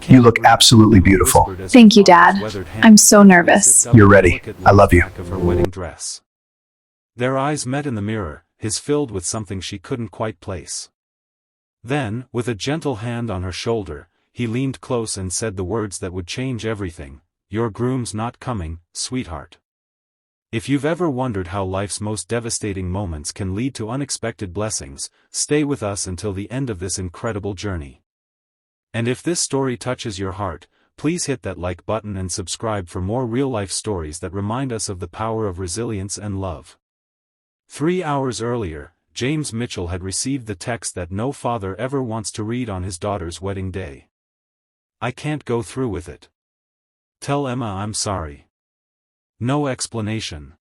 You look absolutely beautiful. Thank you, Dad. I'm so nervous. You're ready. I love you. Of her wedding dress. Their eyes met in the mirror, his filled with something she couldn't quite place. Then, with a gentle hand on her shoulder, he leaned close and said the words that would change everything. Your groom's not coming, sweetheart. If you've ever wondered how life's most devastating moments can lead to unexpected blessings, stay with us until the end of this incredible journey. And if this story touches your heart, please hit that like button and subscribe for more real-life stories that remind us of the power of resilience and love. 3 hours earlier, James Mitchell had received the text that no father ever wants to read on his daughter's wedding day. I can't go through with it. Tell Emma I'm sorry. No explanation.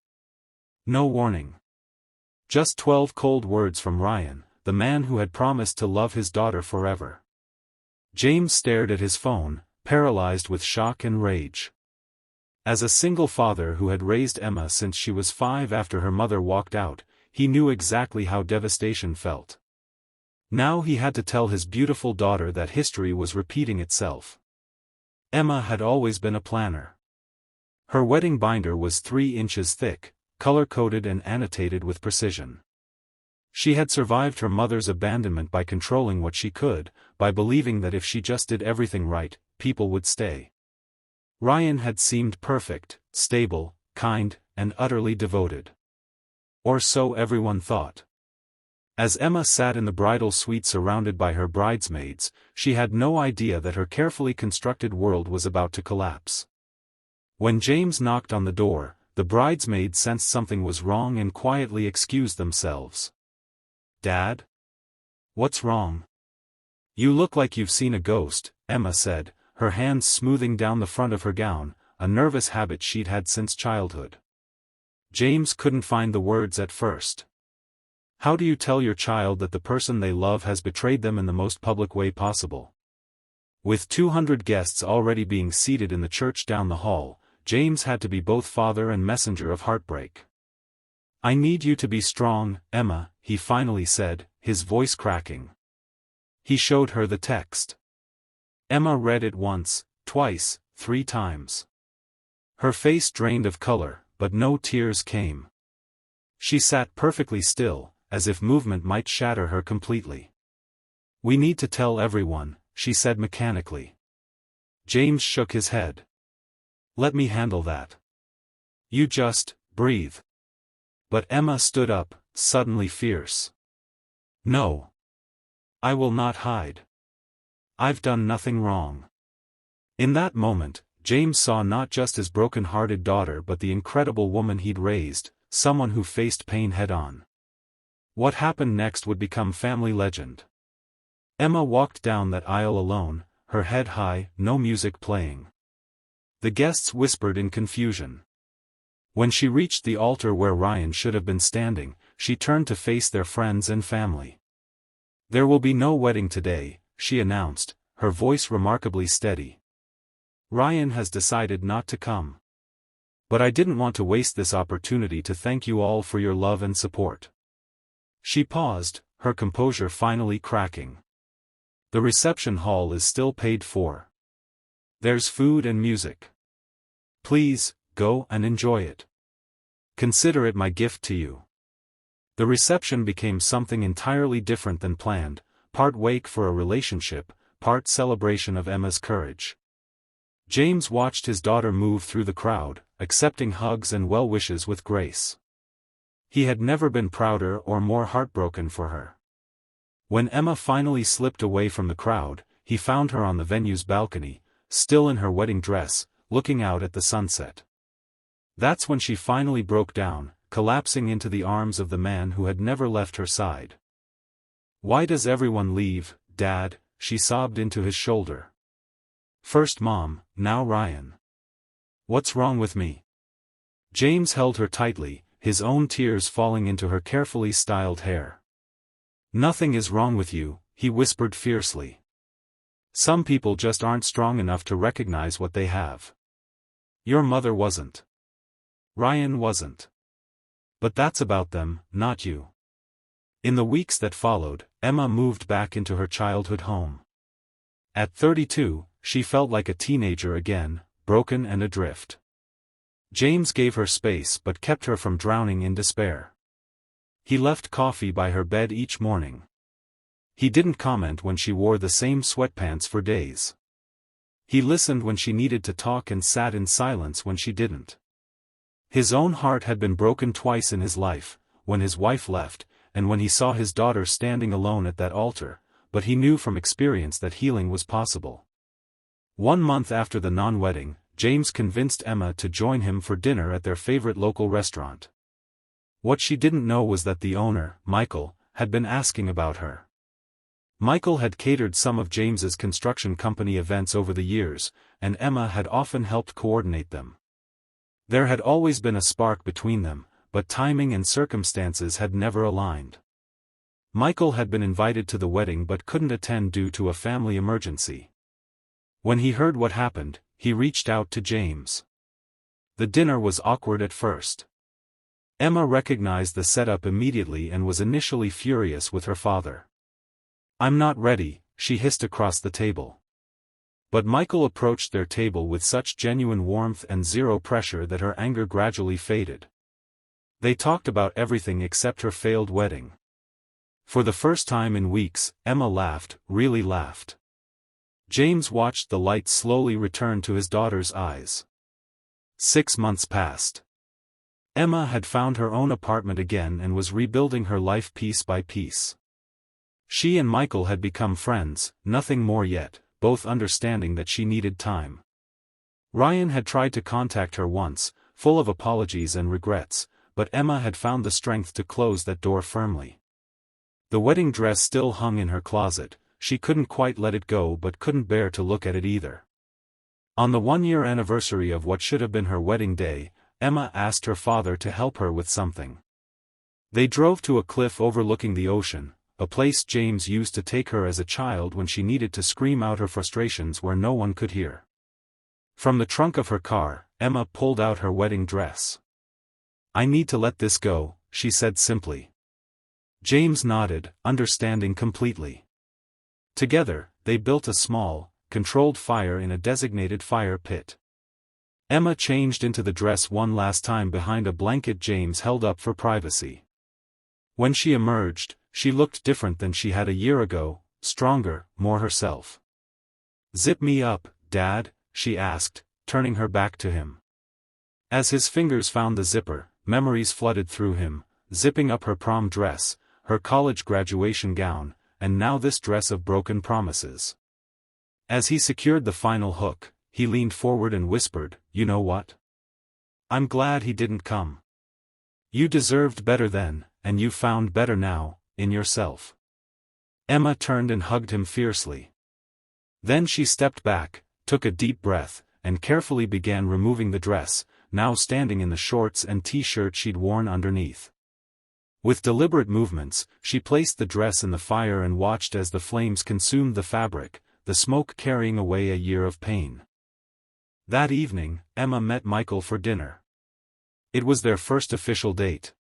No warning. Just 12 cold words from Ryan, the man who had promised to love his daughter forever. James stared at his phone, paralyzed with shock and rage. As a single father who had raised Emma since she was 5 after her mother walked out, he knew exactly how devastation felt. Now he had to tell his beautiful daughter that history was repeating itself. Emma had always been a planner. Her wedding binder was 3 inches thick, color-coded and annotated with precision. She had survived her mother's abandonment by controlling what she could, by believing that if she just did everything right, people would stay. Ryan had seemed perfect, stable, kind, and utterly devoted. Or so everyone thought. As Emma sat in the bridal suite surrounded by her bridesmaids, she had no idea that her carefully constructed world was about to collapse. When James knocked on the door, the bridesmaids sensed something was wrong and quietly excused themselves. Dad? What's wrong? You look like you've seen a ghost, Emma said, her hands smoothing down the front of her gown, a nervous habit she'd had since childhood. James couldn't find the words at first. How do you tell your child that the person they love has betrayed them in the most public way possible? With 200 guests already being seated in the church down the hall, James had to be both father and messenger of heartbreak. I need you to be strong, Emma, he finally said, his voice cracking. He showed her the text. Emma read it once, twice, 3 times. Her face drained of color, but no tears came. She sat perfectly still, as if movement might shatter her completely. We need to tell everyone, she said mechanically. James shook his head. Let me handle that. You just, breathe. But Emma stood up, suddenly fierce. No. I will not hide. I've done nothing wrong. In that moment, James saw not just his broken-hearted daughter but the incredible woman he'd raised, someone who faced pain head-on. What happened next would become family legend. Emma walked down that aisle alone, her head high, no music playing. The guests whispered in confusion. When she reached the altar where Ryan should have been standing, she turned to face their friends and family. There will be no wedding today, she announced, her voice remarkably steady. Ryan has decided not to come. But I didn't want to waste this opportunity to thank you all for your love and support. She paused, her composure finally cracking. The reception hall is still paid for. There's food and music. Please, go and enjoy it. Consider it my gift to you. The reception became something entirely different than planned, part wake for a relationship, part celebration of Emma's courage. James watched his daughter move through the crowd, accepting hugs and well wishes with grace. He had never been prouder or more heartbroken for her. When Emma finally slipped away from the crowd, he found her on the venue's balcony, still in her wedding dress, looking out at the sunset. That's when she finally broke down, collapsing into the arms of the man who had never left her side. Why does everyone leave, Dad? She sobbed into his shoulder. First Mom, now Ryan. What's wrong with me? James held her tightly, his own tears falling into her carefully styled hair. Nothing is wrong with you, he whispered fiercely. Some people just aren't strong enough to recognize what they have. Your mother wasn't. Ryan wasn't. But that's about them, not you. In the weeks that followed, Emma moved back into her childhood home. At 32, she felt like a teenager again, broken and adrift. James gave her space but kept her from drowning in despair. He left coffee by her bed each morning. He didn't comment when she wore the same sweatpants for days. He listened when she needed to talk and sat in silence when she didn't. His own heart had been broken twice in his life, when his wife left, and when he saw his daughter standing alone at that altar, but he knew from experience that healing was possible. 1 month after the non-wedding, James convinced Emma to join him for dinner at their favorite local restaurant. What she didn't know was that the owner, Michael, had been asking about her. Michael had catered some of James's construction company events over the years, and Emma had often helped coordinate them. There had always been a spark between them, but timing and circumstances had never aligned. Michael had been invited to the wedding but couldn't attend due to a family emergency. When he heard what happened, he reached out to James. The dinner was awkward at first. Emma recognized the setup immediately and was initially furious with her father. "I'm not ready," she hissed across the table. But Michael approached their table with such genuine warmth and zero pressure that her anger gradually faded. They talked about everything except her failed wedding. For the first time in weeks, Emma laughed, really laughed. James watched the light slowly return to his daughter's eyes. 6 months passed. Emma had found her own apartment again and was rebuilding her life piece by piece. She and Michael had become friends, nothing more yet, both understanding that she needed time. Ryan had tried to contact her once, full of apologies and regrets, but Emma had found the strength to close that door firmly. The wedding dress still hung in her closet. She couldn't quite let it go but couldn't bear to look at it either. On the 1-year anniversary of what should have been her wedding day, Emma asked her father to help her with something. They drove to a cliff overlooking the ocean, a place James used to take her as a child when she needed to scream out her frustrations where no one could hear. From the trunk of her car, Emma pulled out her wedding dress. "I need to let this go," she said simply. James nodded, understanding completely. Together, they built a small, controlled fire in a designated fire pit. Emma changed into the dress one last time behind a blanket James held up for privacy. When she emerged, she looked different than she had a year ago, stronger, more herself. "Zip me up, Dad?" she asked, turning her back to him. As his fingers found the zipper, memories flooded through him, zipping up her prom dress, her college graduation gown, and now this dress of broken promises. As he secured the final hook, he leaned forward and whispered, "You know what? I'm glad he didn't come. You deserved better then, and you found better now, in yourself." Emma turned and hugged him fiercely. Then she stepped back, took a deep breath, and carefully began removing the dress, now standing in the shorts and t-shirt she'd worn underneath. With deliberate movements, she placed the dress in the fire and watched as the flames consumed the fabric, the smoke carrying away a year of pain. That evening, Emma met Michael for dinner. It was their first official date.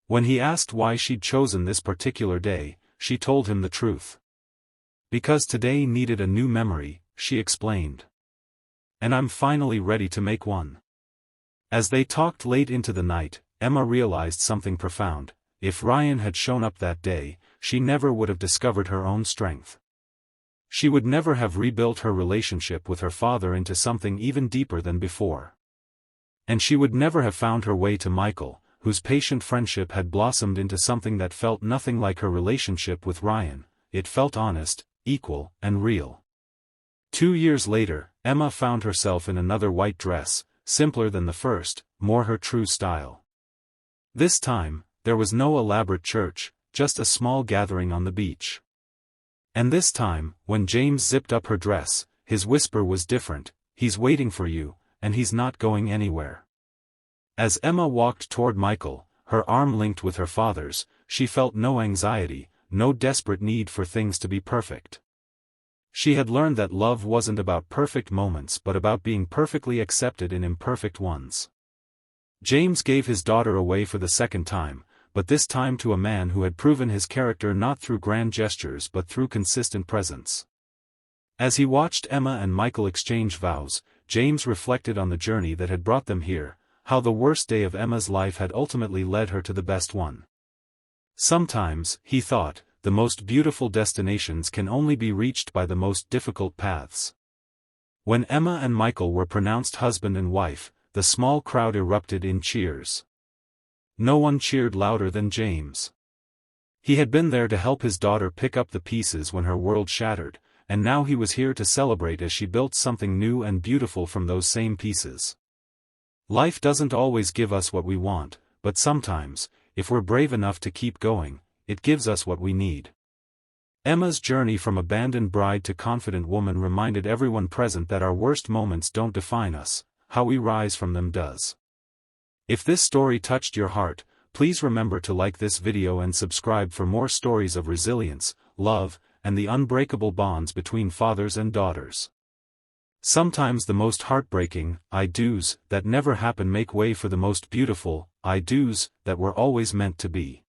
When he asked why she'd chosen this particular day, she told him the truth. "Because today needed a new memory," she explained. "And I'm finally ready to make one." As they talked late into the night, Emma realized something profound. If Ryan had shown up that day, she never would have discovered her own strength. She would never have rebuilt her relationship with her father into something even deeper than before. And she would never have found her way to Michael, whose patient friendship had blossomed into something that felt nothing like her relationship with Ryan. It felt honest, equal, and real. 2 years later, Emma found herself in another white dress, simpler than the first, more her true style. This time, there was no elaborate church, just a small gathering on the beach. And this time, when James zipped up her dress, his whisper was different: "He's waiting for you, and he's not going anywhere." As Emma walked toward Michael, her arm linked with her father's, she felt no anxiety, no desperate need for things to be perfect. She had learned that love wasn't about perfect moments but about being perfectly accepted in imperfect ones. James gave his daughter away for the second time, but this time to a man who had proven his character not through grand gestures but through consistent presence. As he watched Emma and Michael exchange vows, James reflected on the journey that had brought them here, how the worst day of Emma's life had ultimately led her to the best one. Sometimes, he thought, the most beautiful destinations can only be reached by the most difficult paths. When Emma and Michael were pronounced husband and wife, the small crowd erupted in cheers. No one cheered louder than James. He had been there to help his daughter pick up the pieces when her world shattered, and now he was here to celebrate as she built something new and beautiful from those same pieces. Life doesn't always give us what we want, but sometimes, if we're brave enough to keep going, it gives us what we need. Emma's journey from abandoned bride to confident woman reminded everyone present that our worst moments don't define us, how we rise from them does. If this story touched your heart, please remember to like this video and subscribe for more stories of resilience, love, and the unbreakable bonds between fathers and daughters. Sometimes the most heartbreaking I-dos that never happen make way for the most beautiful I-dos that were always meant to be.